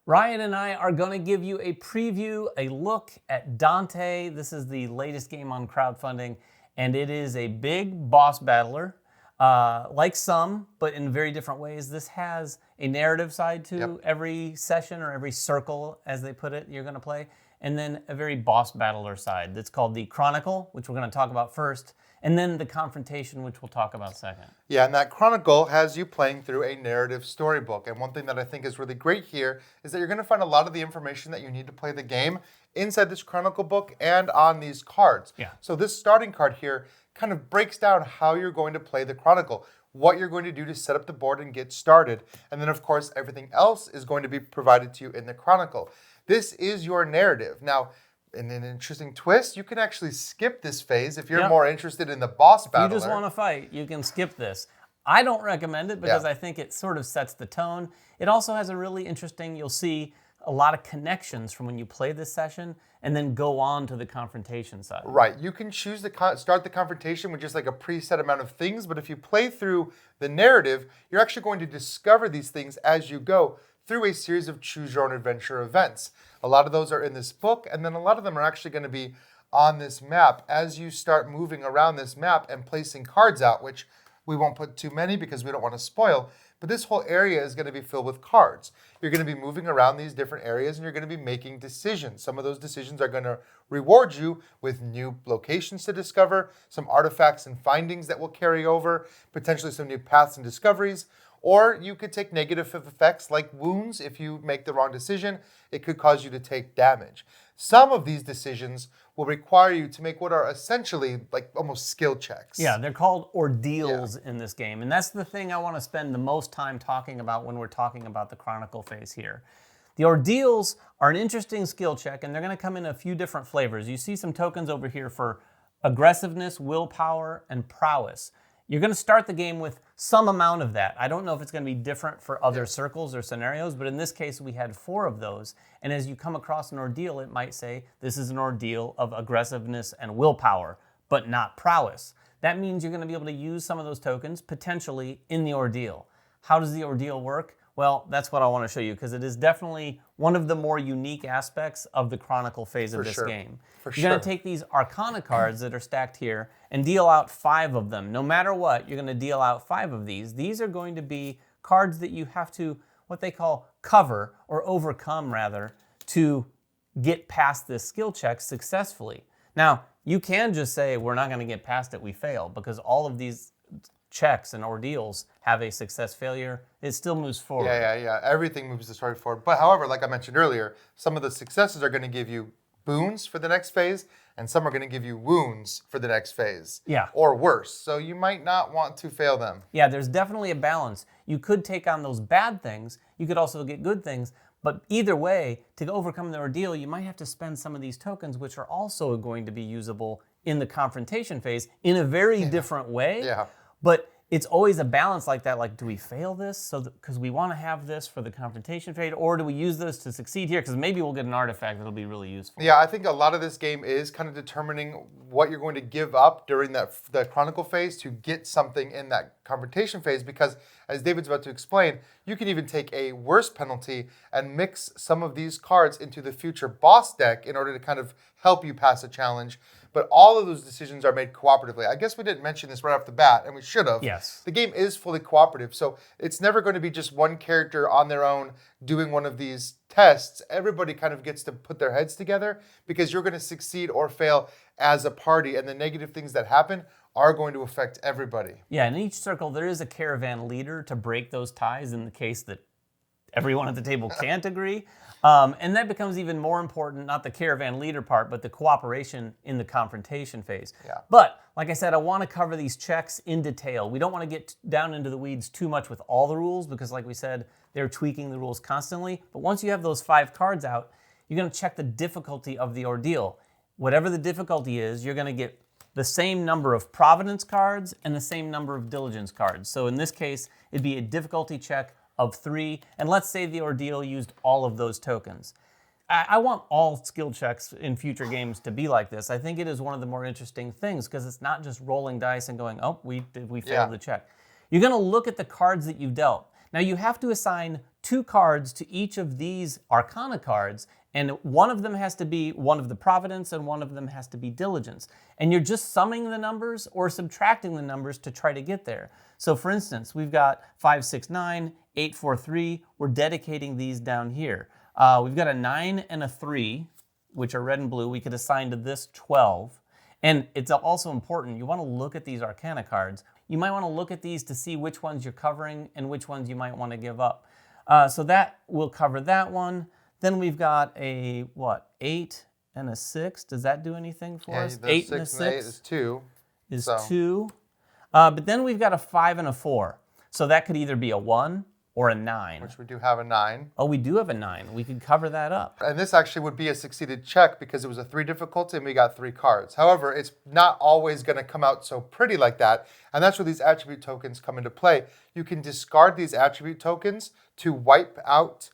Ryan and I are going to give you a preview, a look at Dante. This is the latest game on crowdfunding, and it is a big boss battler, like some, but in very different ways. This has a narrative side to every session, or every circle, as they put it, you're going to play, and then a very boss battler side that's called the Chronicle, which we're going to talk about first, and then the Confrontation, which we'll talk about second. Yeah, and that Chronicle has you playing through a narrative storybook. And one thing that I think is really great here is that you're going to find a lot of the information that you need to play the game inside this Chronicle book and on these cards. Yeah. So this starting card here kind of breaks down how you're going to play the Chronicle, what you're going to do to set up the board and get started. And then, of course, everything else is going to be provided to you in the Chronicle. This is your narrative. Now, in an interesting twist, you can actually skip this phase if you're more interested in the boss battle. If you just want to fight, you can skip this. I don't recommend it because I think it sort of sets the tone. It also has a really interesting, you'll see a lot of connections from when you play this session and then go on to the Confrontation side. Right. You can choose to start the Confrontation with just like a preset amount of things, but if you play through the narrative, you're actually going to discover these things as you go through a series of choose your own adventure events. A lot of those are in this book, and then a lot of them are actually going to be on this map as you start moving around this map and placing cards out, which we won't put too many because we don't want to spoil, but this whole area is going to be filled with cards. You're going to be moving around these different areas and you're going to be making decisions. Some of those decisions are going to reward you with new locations to discover, some artifacts and findings that will carry over, potentially some new paths and discoveries. Or you could take negative effects like wounds. If you make the wrong decision, it could cause you to take damage. Some of these decisions will require you to make what are essentially like almost skill checks. Yeah, they're called ordeals in this game. And that's the thing I want to spend the most time talking about when we're talking about the Chronicle phase here. The ordeals are an interesting skill check, and they're going to come in a few different flavors. You see some tokens over here for aggressiveness, willpower, and prowess. You're going to start the game with some amount of that. I don't know if it's going to be different for other circles or scenarios, but in this case, we had 4 of those. And as you come across an ordeal, it might say, this is an ordeal of aggressiveness and willpower, but not prowess. That means you're going to be able to use some of those tokens, potentially, in the ordeal. How does the ordeal work? Well, that's what I want to show you, because it is definitely one of the more unique aspects of the Chronicle phase of this game. You're going to take these Arcana cards that are stacked here and deal out 5 of them. No matter what, you're going to deal out 5 of these. These are going to be cards that you have to, what they call cover, or overcome rather, to get past this skill check successfully. Now, you can just say, we're not going to get past it, we fail, because all of these checks and ordeals have a success failure, it still moves forward. Yeah. Everything moves the story forward. But however, like I mentioned earlier, some of the successes are going to give you boons for the next phase, and some are going to give you wounds for the next phase. Yeah. Or worse. So you might not want to fail them. Yeah, there's definitely a balance. You could take on those bad things. You could also get good things. But either way, to overcome the ordeal, you might have to spend some of these tokens, which are also going to be usable in the Confrontation phase in a very different way. Yeah. But it's always a balance like that. Like, do we fail this because we want to have this for the Confrontation phase, or do we use this to succeed here because maybe we'll get an artifact that'll be really useful? Yeah, I think a lot of this game is kind of determining what you're going to give up during the Chronicle phase to get something in that Confrontation phase, because as David's about to explain, you can even take a worse penalty and mix some of these cards into the future boss deck in order to kind of help you pass a challenge. But all of those decisions are made cooperatively. I guess we didn't mention this right off the bat, and we should have. Yes. The game is fully cooperative, so it's never going to be just one character on their own doing one of these tests. Everybody kind of gets to put their heads together, because you're going to succeed or fail as a party, and the negative things that happen are going to affect everybody. Yeah, in each circle, there is a caravan leader to break those ties in the case that everyone at the table can't agree. And that becomes even more important, not the caravan leader part, but the cooperation in the Confrontation phase. Yeah. But, like I said, I want to cover these checks in detail. We don't want to get down into the weeds too much with all the rules, because like we said, they're tweaking the rules constantly. But once you have those 5 cards out, you're going to check the difficulty of the ordeal. Whatever the difficulty is, you're going to get the same number of Providence cards and the same number of Diligence cards. So in this case, it'd be a difficulty check of 3, and let's say the ordeal used all of those tokens. I want all skill checks in future games to be like this. I think it is one of the more interesting things, because it's not just rolling dice and going, oh, we failed the check. You're going to look at the cards that you've dealt. Now you have to assign 2 cards to each of these Arcana cards, and one of them has to be one of the Providence and one of them has to be Diligence. And you're just summing the numbers or subtracting the numbers to try to get there. So for instance, we've got 5, 6, 9, 8, 4, 3. We're dedicating these down here. We've got a 9 and a 3, which are red and blue. We could assign to this 12. And it's also important, you want to look at these Arcana cards. You might want to look at these to see which ones you're covering and which ones you might want to give up. So that will cover that one. Then we've got a, 8 and a 6. Does that do anything for us? 8 and a 6 and 8 is 2. Is 2. But then we've got a 5 and a 4. So that could either be a 1 or a 9. Which we do have a 9. Oh, we do have a 9. We could cover that up. And this actually would be a succeeded check because it was a 3 difficulty and we got 3 cards. However, it's not always going to come out so pretty like that. And that's where these attribute tokens come into play. You can discard these attribute tokens to wipe out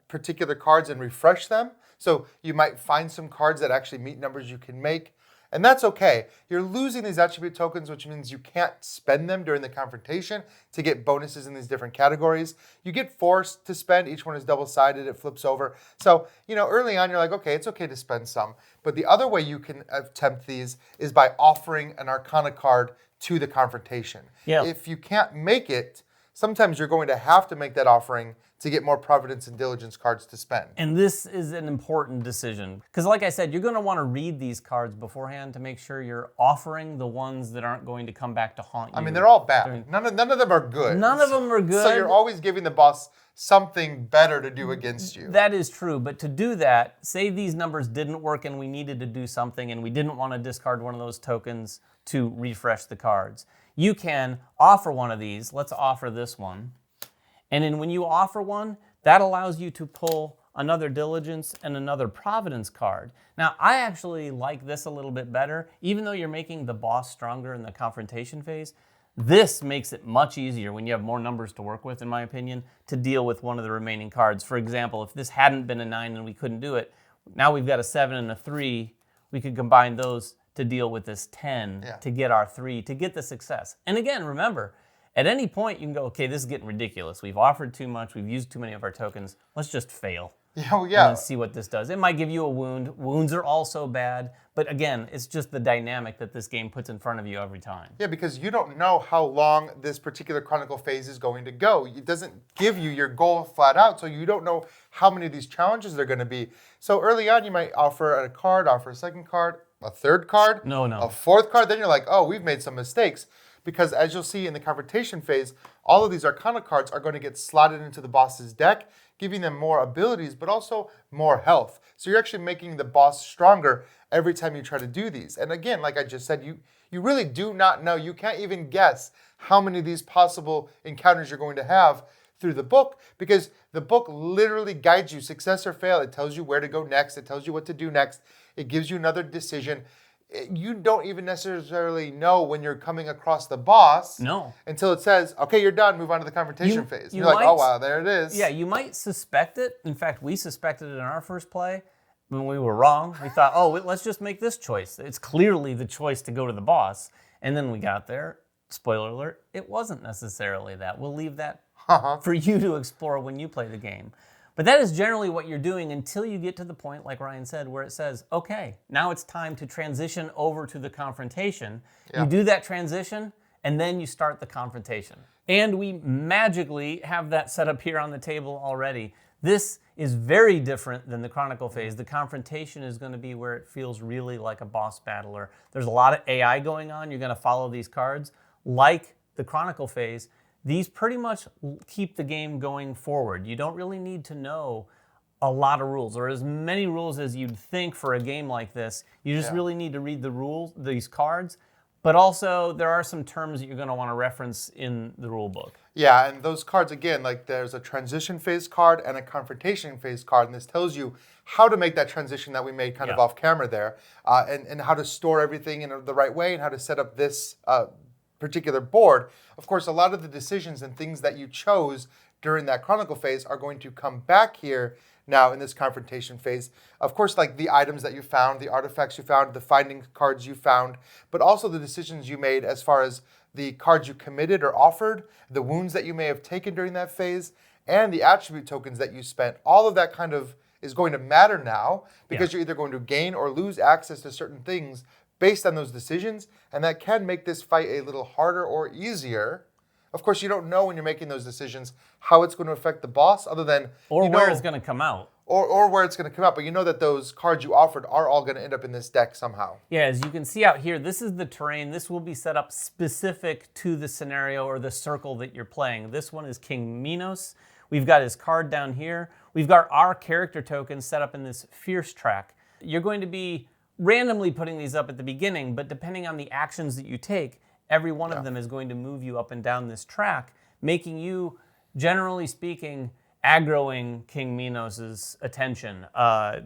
particular cards and refresh them. So you might find some cards that actually meet numbers you can make. And that's okay. You're losing these attribute tokens, which means you can't spend them during the confrontation to get bonuses in these different categories. You get forced to spend. Each one is double-sided. It flips over. So, early on, you're like, okay, it's okay to spend some. But the other way you can attempt these is by offering an Arcana card to the confrontation. Yeah. If you can't make it, sometimes you're going to have to make that offering to get more Providence and Diligence cards to spend. And this is an important decision. Because like I said, you're going to want to read these cards beforehand to make sure you're offering the ones that aren't going to come back to haunt you. I mean, they're all bad. None of them are good. None of them are good. So you're always giving the boss something better to do against you. That is true. But to do that, say these numbers didn't work and we needed to do something and we didn't want to discard one of those tokens to refresh the cards. You can offer one of these. Let's offer this one. And then when you offer one, that allows you to pull another Diligence and another Providence card. Now, I actually like this a little bit better. Even though you're making the boss stronger in the confrontation phase, this makes it much easier when you have more numbers to work with, in my opinion, to deal with one of the remaining cards. For example, if this hadn't been a 9 and we couldn't do it, now we've got a 7 and a 3. We could combine those to deal with this 10 to get our 3, to get the success. And again, remember, at any point, you can go, okay, this is getting ridiculous. We've offered too much. We've used too many of our tokens. Let's just fail. And then see what this does. It might give you a wound. Wounds are also bad. But again, it's just the dynamic that this game puts in front of you every time. Yeah, because you don't know how long this particular Chronicle phase is going to go. It doesn't give you your goal flat out, so you don't know how many of these challenges there are going to be. So early on, you might offer a card, offer a second card, a third card, a fourth card. Then you're like, oh, we've made some mistakes. Because as you'll see in the confrontation phase, all of these Arcana cards are going to get slotted into the boss's deck, giving them more abilities, but also more health. So you're actually making the boss stronger every time you try to do these. And again, like I just said, you really do not know. You can't even guess how many of these possible encounters you're going to have through the book, because the book literally guides you, success or fail. It tells you where to go next. It tells you what to do next. It gives you another decision. You don't even necessarily know when you're coming across the boss until it says, okay, you're done, move on to the confrontation phase. You're like, oh, wow, there it is. Yeah, you might suspect it. In fact, we suspected it in our first play. When we were wrong, we thought, oh, let's just make this choice. It's clearly the choice to go to the boss. And then we got there. Spoiler alert, it wasn't necessarily that. We'll leave that for you to explore when you play the game. But that is generally what you're doing until you get to the point, like Ryan said, where it says, okay, now it's time to transition over to the confrontation. You do that transition, and then you start the confrontation. And we magically have that set up here on the table already. This is very different than the Chronicle phase. The confrontation is going to be where it feels really like a boss battler. There's a lot of AI going on. You're going to follow these cards. Like the Chronicle phase, these pretty much keep the game going forward. You don't really need to know a lot of rules, or as many rules as you'd think for a game like this. You just really need to read the rules, these cards, but also there are some terms that you're going to want to reference in the rule book. Yeah, and those cards, again, like there's a transition phase card and a confrontation phase card, and this tells you how to make that transition that we made kind of off camera there, and how to store everything in the right way and how to set up this particular board. Of course, a lot of the decisions and things that you chose during that Chronicle phase are going to come back here now in this confrontation phase. Of course, like the items that you found, the artifacts you found, the finding cards you found, but also the decisions you made as far as the cards you committed or offered, the wounds that you may have taken during that phase, and the attribute tokens that you spent. All of that kind of is going to matter now because you're either going to gain or lose access to certain things based on those decisions, and that can make this fight a little harder or easier. Of course, you don't know when you're making those decisions how it's going to affect the boss, other than where it's going to come out. Or where it's going to come out, but you know that those cards you offered are all going to end up in this deck somehow. Yeah, as you can see out here, this is the terrain. This will be set up specific to the scenario or the circle that you're playing. This one is King Minos. We've got his card down here. We've got our character tokens set up in this fierce track. You're going to be randomly putting these up at the beginning, but depending on the actions that you take, every one of them is going to move you up and down this track, making you, generally speaking, aggroing King Minos' attention.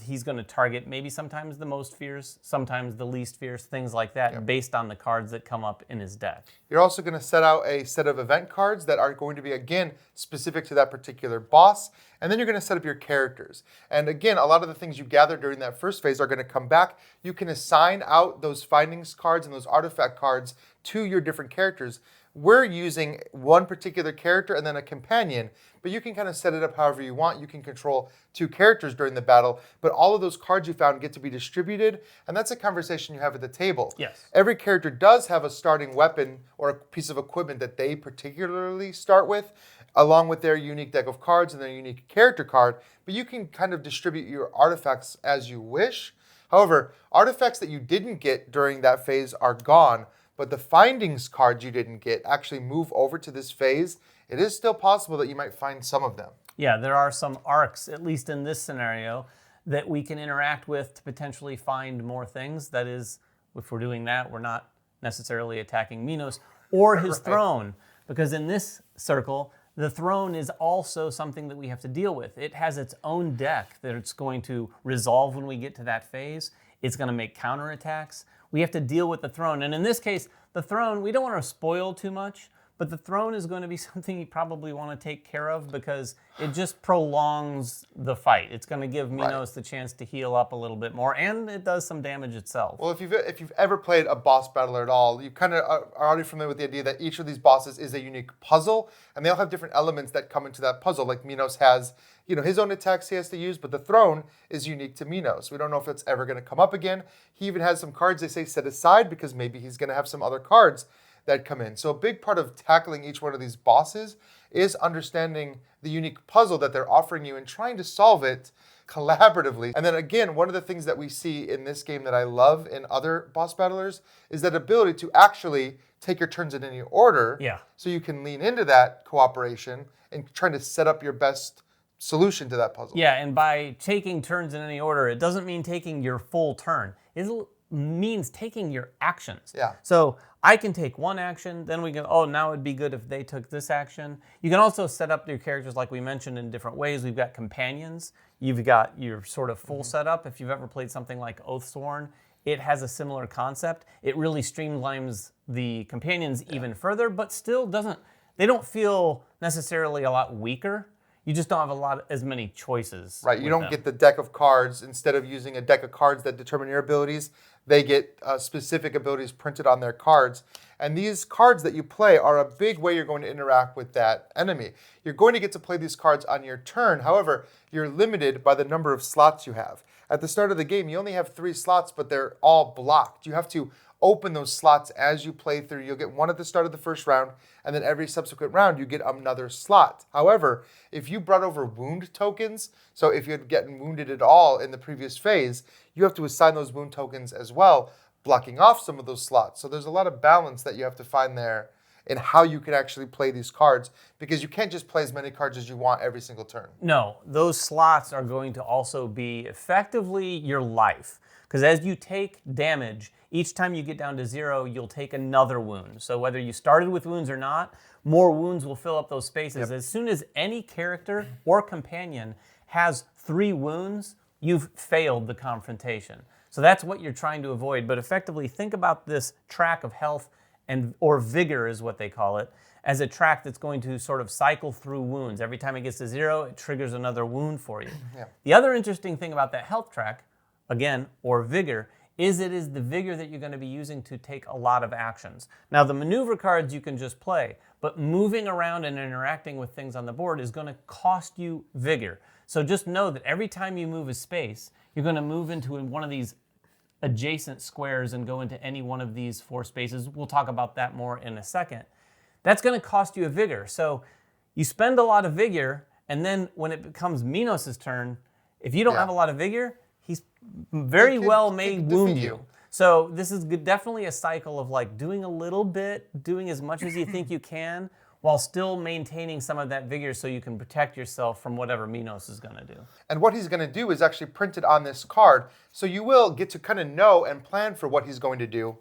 He's going to target maybe sometimes the most fierce, sometimes the least fierce, things like that, based on the cards that come up in his deck. You're also going to set out a set of event cards that are going to be, again, specific to that particular boss. And then you're going to set up your characters. And again, a lot of the things you gather during that first phase are going to come back. You can assign out those findings cards and those artifact cards to your different characters. We're using one particular character and then a companion, but you can kind of set it up however you want. You can control 2 characters during the battle, but all of those cards you found get to be distributed, and that's a conversation you have at the table. Yes. Every character does have a starting weapon or a piece of equipment that they particularly start with, along with their unique deck of cards and their unique character card, but you can kind of distribute your artifacts as you wish. However, artifacts that you didn't get during that phase are gone, but the findings cards you didn't get actually move over to this phase. It is still possible that you might find some of them. Yeah, there are some arcs, at least in this scenario, that we can interact with to potentially find more things. That is, if we're doing that, we're not necessarily attacking Minos or his throne, because in this circle, the throne is also something that we have to deal with. It has its own deck that it's going to resolve when we get to that phase. It's going to make counterattacks. We have to deal with the throne. And in this case, the throne, we don't want to spoil too much, but the throne is going to be something you probably want to take care of because it just prolongs the fight. It's going to give Minos the chance to heal up a little bit more, and it does some damage itself. Well, if you've ever played a boss battler at all, you kind of are already familiar with the idea that each of these bosses is a unique puzzle, and they all have different elements that come into that puzzle. Like Minos has, his own attacks he has to use, but the throne is unique to Minos. We don't know if it's ever going to come up again. He even has some cards they say set aside because maybe he's going to have some other cards that come in. So a big part of tackling each one of these bosses is understanding the unique puzzle that they're offering you and trying to solve it collaboratively. And then again, one of the things that we see in this game that I love in other boss battlers is that ability to actually take your turns in any order. Yeah. So you can lean into that cooperation and trying to set up your best solution to that puzzle. Yeah, and by taking turns in any order, it doesn't mean taking your full turn. It means taking your actions. Yeah. So I can take one action, then we can, now it'd be good if they took this action. You can also set up your characters like we mentioned in different ways. We've got companions. You've got your sort of full setup. If you've ever played something like Oathsworn, it has a similar concept. It really streamlines the companions even further, but still they don't feel necessarily a lot weaker. You just don't have as many choices. Right, you don't get the deck of cards. Instead of using a deck of cards that determine your abilities, they get specific abilities printed on their cards. And these cards that you play are a big way you're going to interact with that enemy. You're going to get to play these cards on your turn. However, you're limited by the number of slots you have. At the start of the game, you only have 3 slots, but they're all blocked. You have to open those slots as you play through. You'll get one at the start of the first round, and then every subsequent round you get another slot. However, if you brought over wound tokens, so if you had gotten wounded at all in the previous phase, you have to assign those wound tokens as well, blocking off some of those slots. So there's a lot of balance that you have to find there in how you can actually play these cards, because you can't just play as many cards as you want every single turn. No, those slots are going to also be effectively your life. Because as you take damage, each time you get down to 0, you'll take another wound. So whether you started with wounds or not, more wounds will fill up those spaces. As soon as any character or companion has 3 wounds, you've failed the confrontation. So that's what you're trying to avoid. But effectively, think about this track of health or vigor is what they call it, as a track that's going to sort of cycle through wounds. Every time it gets to 0, it triggers another wound for you. The other interesting thing about that health track, again, or vigor, it is the vigor that you're going to be using to take a lot of actions. Now, the maneuver cards you can just play, but moving around and interacting with things on the board is going to cost you vigor. So just know that every time you move a space, you're going to move into one of these adjacent squares and go into any one of these 4 spaces. We'll talk about that more in a second. That's going to cost you a vigor. So you spend a lot of vigor, and then when it becomes Minos' turn, if you don't have a lot of vigor, he's very well may wound you. So this is definitely a cycle of like doing a little bit, doing as much as you think you can, while still maintaining some of that vigor so you can protect yourself from whatever Minos is going to do. And what he's going to do is actually printed on this card, so you will get to kind of know and plan for what he's going to do.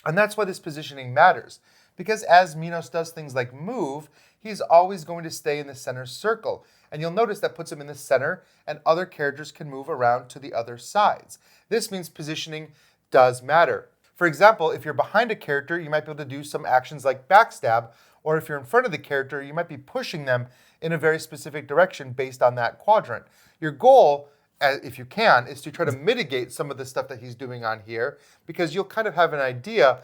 And that's why this positioning matters. Because as Minos does things like move, he's always going to stay in the center circle. And you'll notice that puts him in the center, and other characters can move around to the other sides. This means positioning does matter. For example, if you're behind a character, you might be able to do some actions like backstab, or if you're in front of the character, you might be pushing them in a very specific direction based on that quadrant. Your goal, if you can, is to try to mitigate some of the stuff that he's doing on here, because you'll kind of have an idea,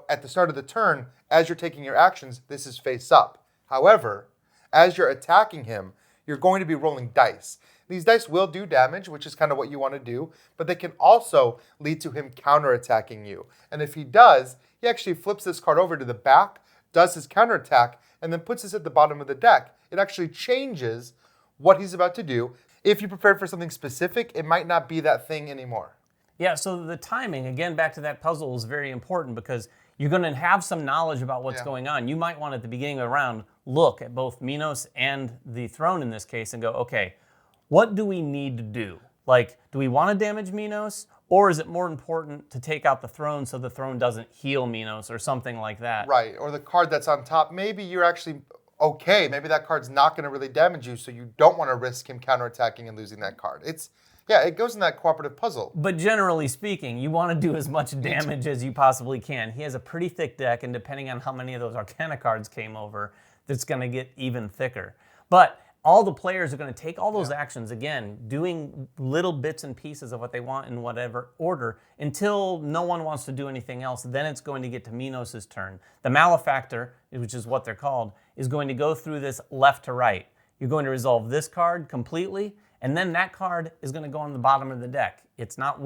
at the start of the turn, as you're taking your actions, this is face up. However, as you're attacking him, you're going to be rolling dice. These dice will do damage, which is kind of what you want to do, but they can also lead to him counterattacking you. And if he does, he actually flips this card over to the back, does his counterattack, and then puts this at the bottom of the deck. It actually changes what he's about to do. If you prepared for something specific, it might not be that thing anymore. Yeah, so the timing, again, back to that puzzle, is very important because you're going to have some knowledge about what's going on. You might want, at the beginning of the round, look at both Minos and the throne in this case and go, okay, what do we need to do? Like, do we want to damage Minos, or is it more important to take out the throne so the throne doesn't heal Minos or something like that? Right, or the card that's on top, maybe you're actually okay. Maybe that card's not going to really damage you, so you don't want to risk him counterattacking and losing that card. It goes in that cooperative puzzle. But generally speaking, you want to do as much damage as you possibly can. He has a pretty thick deck, and depending on how many of those Arcana cards came over, that's going to get even thicker. But all the players are going to take all those actions, again, doing little bits and pieces of what they want in whatever order until no one wants to do anything else. Then it's going to get to Minos' turn. The Malefactor, which is what they're called, is going to go through this left to right. You're going to resolve this card completely, and then that card is going to go on the bottom of the deck. It's not,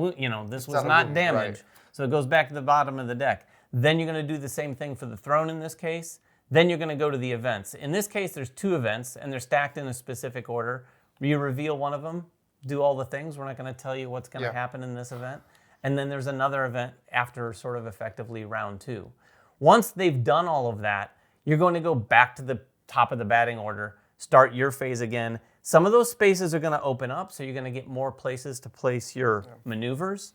this was not damage. Right. So it goes back to the bottom of the deck. Then you're going to do the same thing for the throne in this case. Then you're going to go to the events. In this case, there's 2 events, and they're stacked in a specific order. You reveal one of them, do all the things. We're not going to tell you what's going to happen in this event. And then there's another event after sort of effectively round 2. Once they've done all of that, you're going to go back to the top of the batting order, start your phase again. Some of those spaces are going to open up, so you're going to get more places to place your maneuvers.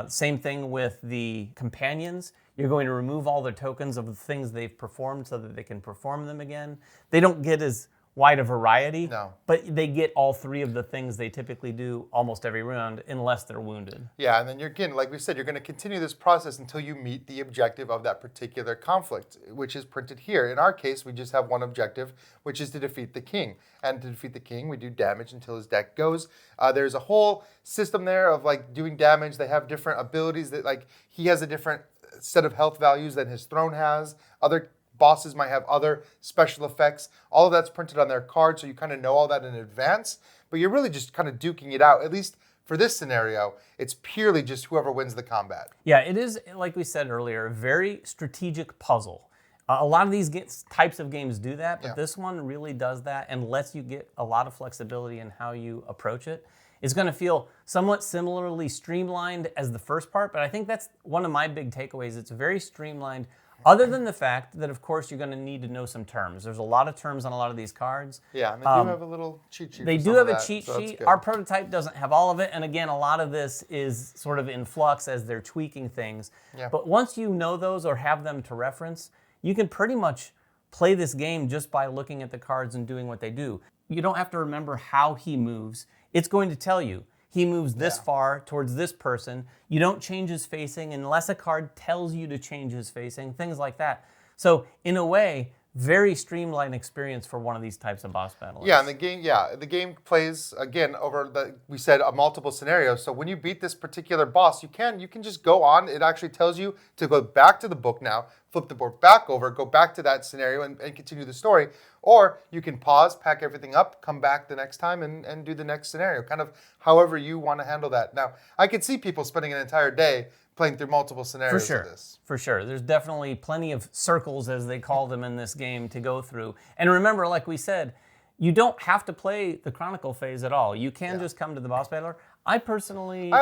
Same thing with the companions. You're going to remove all their tokens of the things they've performed so that they can perform them again. They don't get as wide a variety, but they get all 3 of the things they typically do almost every round unless they're wounded. Yeah, and then again, like we said, you're going to continue this process until you meet the objective of that particular conflict, which is printed here. In our case, we just have one objective, which is to defeat the king. And to defeat the king, we do damage until his deck goes. There's a whole system there of like doing damage. They have different abilities that like he has a different set of health values than his throne has. Other bosses might have other special effects. All of that's printed on their card, so you kind of know all that in advance. But you're really just kind of duking it out. At least for this scenario, it's purely just whoever wins the combat. Yeah, it is, like we said earlier, a very strategic puzzle. A lot of these types of games do that, but this one really does that and lets you get a lot of flexibility in how you approach it. It's going to feel somewhat similarly streamlined as the first part, but I think that's one of my big takeaways. It's very streamlined, other than the fact that, of course, you're going to need to know some terms. There's a lot of terms on a lot of these cards. Yeah, and they do have a little cheat sheet. They do have a cheat sheet. Our prototype doesn't have all of it, and again, a lot of this is sort of in flux as they're tweaking things. Yeah. But once you know those or have them to reference, you can pretty much play this game just by looking at the cards and doing what they do. You don't have to remember how he moves. It's going to tell you. He moves this far towards this person. You don't change his facing unless a card tells you to change his facing, things like that. So in a way, very streamlined experience for one of these types of boss battles. Yeah, and the game plays again over we said a multiple scenarios. So when you beat this particular boss, you can just go on. It actually tells you to go back to the book now, flip the board back over, go back to that scenario and continue the story. Or you can pause, pack everything up, come back the next time and do the next scenario. Kind of however you want to handle that. Now, I could see people spending an entire day playing through multiple scenarios of this. For sure. There's definitely plenty of circles, as they call them in this game, to go through. And remember, like we said, you don't have to play the Chronicle phase at all. You can just come to the boss battler. I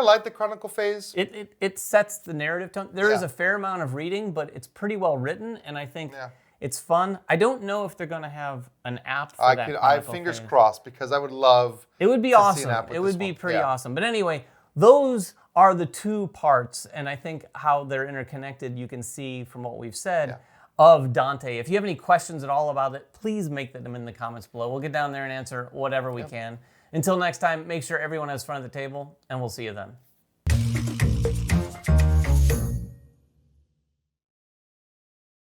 like the Chronicle phase. It sets the narrative tone. There is a fair amount of reading, but it's pretty well written, and I think it's fun. I don't know if they're going to have an app for that. I fingers crossed, because I would love it would be to awesome. see an app with It would this be one. pretty awesome. But anyway, those are the two parts, and I think how they're interconnected you can see from what we've said of Dante. If you have any questions at all about it, please make them in the comments below. We'll get down there and answer whatever we can. Until next time, make sure everyone has fun at the table, and we'll see you then.